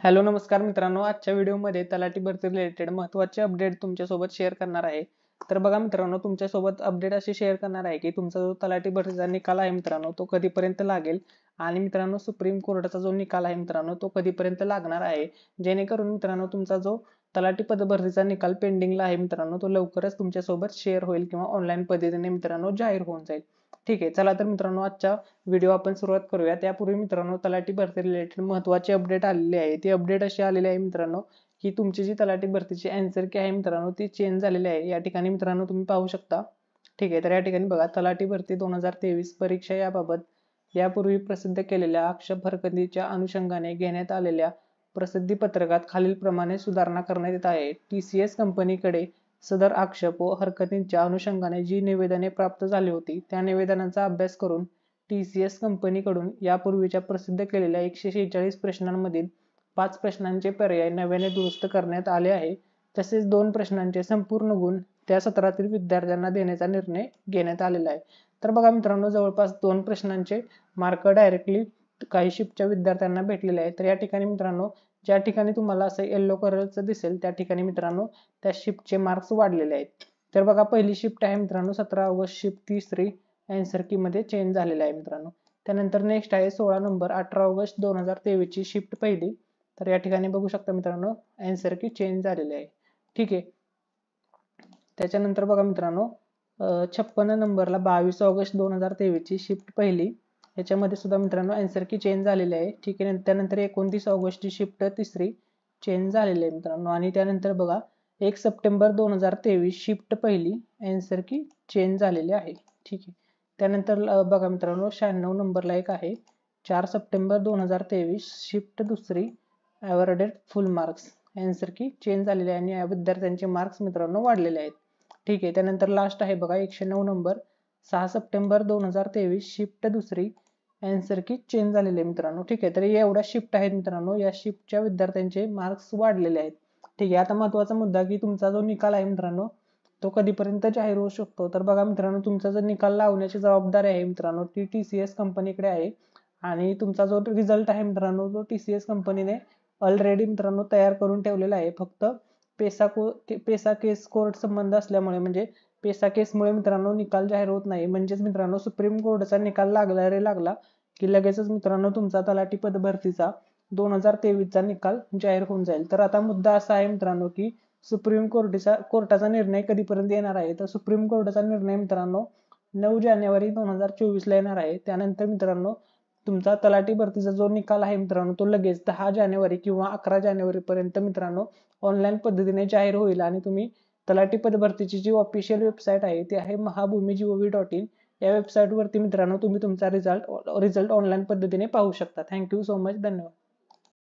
Hello नमस्कार मित्रांनो, आजच्या व्हिडिओमध्ये तलाठी भरती रिलेटेड महत्त्वाचे अपडेट तुमच्यासोबत शेअर करणार आहे. तर बघा मित्रांनो, तुमच्यासोबत अपडेट असे शेअर करणार आहे की तुमचा जो तलाठी भरतीचा निकाल आहे मित्रांनो तो कधीपर्यंत लागेल आणि मित्रांनो सुप्रीम कोर्टाचा जो निकाल आहे मित्रांनो तो कधीपर्यंत लागणार आहे, जेणेकरून मित्रांनो तुमचा जो तलाठी पद भरतीचा निकाल पेंडिंगला आहे मित्रांनो तो लवकरच तुमच्यासोबत शेअर होईल किंवा ऑनलाईन पद्धतीने मित्रांनो जाहीर होऊन जाईल. ठीक आहे, चला तर मित्रांनो आजच्या व्हिडिओ आपण सुरुवात करूया. त्यापूर्वी मित्रांनो तलाठी भरती रिलेटेड महत्त्वाचे अपडेट आलेले आहे. ती अपडेट अशी आलेली आहे मित्रांनो की तुमची जी तलाठी भरतीची आन्सर की आहे मित्रांनो ती चेंज झालेली आहे. या ठिकाणी मित्रांनो तुम्ही पाहू शकता. ठीक आहे, तर या ठिकाणी बघा तलाठी भरती 2023 परीक्षा याबाबत यापूर्वी प्रसिद्ध केलेल्या आक्षेप हरकतीच्या अनुषंगाने घेण्यात आलेल्या प्रसिद्धी पत्रकात खालील प्रमाणे सुधारणा करण्यात येत आहे. TCS कंपनीकडे सदर आक्षेप व हरकतींच्या अनुषंगाने जी निवेदने प्राप्त झाली होती त्या निवेदनांचा अभ्यास करून TCS कंपनीकडून यापूर्वीच्या प्रसिद्ध केलेल्या 146 प्रश्नांमधील 5 प्रश्नांचे पर्याय नव्याने दुरुस्त करण्यात आले आहे. तसेच 2 प्रश्नांचे संपूर्ण गुण त्या सत्रातील विद्यार्थ्यांना देण्याचा निर्णय घेण्यात आलेला आहे. तर बघा मित्रांनो, जवळपास 2 प्रश्नांचे मार्क डायरेक्टली काही शिफ्टच्या विद्यार्थ्यांना भेटलेले आहे. तर या ठिकाणी मित्रांनो ज्या ठिकाणी तुम्हाला असं येलो कलरचं दिसेल त्या ठिकाणी मित्रांनो त्या शिफ्टचे मार्क्स वाढलेले आहेत. तर बघा पहिली शिफ्ट आहे मित्रांनो 17 ऑगस्ट शिफ्ट तिसरी आन्सर की मध्ये चेंज झालेला आहे मित्रांनो. त्यानंतर नेक्स्ट आहे 16 नंबर 18 ऑगस्ट 2023 ची शिफ्ट पहिली. तर या ठिकाणी बघू शकता मित्रांनो आन्सर की चेंज झालेली आहे. ठीक आहे, त्याच्यानंतर बघा मित्रांनो 56 नंबरला 22 ऑगस्ट 2023 ची शिफ्ट पहिली याच्यामध्ये सुद्धा मित्रांनो आन्सर की चेंज झालेली आहे. ठीक आहे, त्यानंतर 29 ऑगस्ट ची शिफ्ट तिसरी चेंज झालेली आहे मित्रांनो. आणि त्यानंतर बघा 1 सप्टेंबर 2023 शिफ्ट पहिली आन्सर की चेंज झालेली आहे. ठीक आहे, त्यानंतर बघा मित्रांनो 96 नंबरला एक आहे 4 सप्टेंबर 2023 शिफ्ट दुसरी ॲव्हरेडेड फुल मार्क्स आन्सर की चेंज झालेले आहे आणि या विद्यार्थ्यांचे मार्क्स मित्रांनो वाढलेले आहेत. ठीक आहे, त्यानंतर लास्ट आहे बघा 109 नंबर 6 सप्टेंबर 2023 शिफ्ट दुसरी आन्सर की चेंज झालेले आहे मित्रांनो. ठीक आहे, तर एवढ्या शिफ्ट आहेत मित्रांनो, या शिफ्टच्या विद्यार्थ्यांचे मार्क्स वाढलेले आहेत. ठीक आहे, आता महत्त्वाचा मुद्दा की तुमचा जो निकाल आहे मित्रांनो तो कधीपर्यंत जाहीर होऊ शकतो. तर बघा मित्रांनो, तुमचा जर निकाल लावण्याची जबाबदारी आहे मित्रांनो ती TCS कंपनीकडे आहे आणि तुमचा जो रिझल्ट आहे मित्रांनो तो TCS कंपनीने ऑलरेडी मित्रांनो तयार करून ठेवलेला आहे. फक्त पेसा केस कोर्ट संबंध असल्यामुळे म्हणजे पेसा केसमुळे मित्रांनो निकाल जाहीर होत नाही. म्हणजेच मित्रांनो सुप्रीम कोर्टाचा निकाल लागला की लगेचच मित्रांनो तुमचा तलाठी पद भरतीचा 2023 चा निकाल जाहीर होऊन जाईल. तर आता मुद्दा असा आहे मित्रांनो की सुप्रीम कोर्टाचा निर्णय कधीपर्यंत येणार आहे. तर सुप्रीम कोर्टाचा निर्णय मित्रांनो 9 जानेवारी 2024 ला येणार आहे. त्यानंतर मित्रांनो तुमचा तलाठी भरतीचा जो निकाल आहे मित्रांनो तो लगेच 10 जानेवारी किंवा 11 जानेवारी पर्यंत मित्रांनो ऑनलाईन पद्धतीने जाहीर होईल आणि तुम्ही तलाठी पद भरतीची जी ऑफिशियल वेबसाईट आहे ती आहे mahabhumi.gov.in. या वेबसाईट वरती मित्रांनो तुम्ही तुमचा रिझल्ट ऑनलाईन पद्धतीने पाहू शकता. थँक्यू सो मच, धन्यवाद.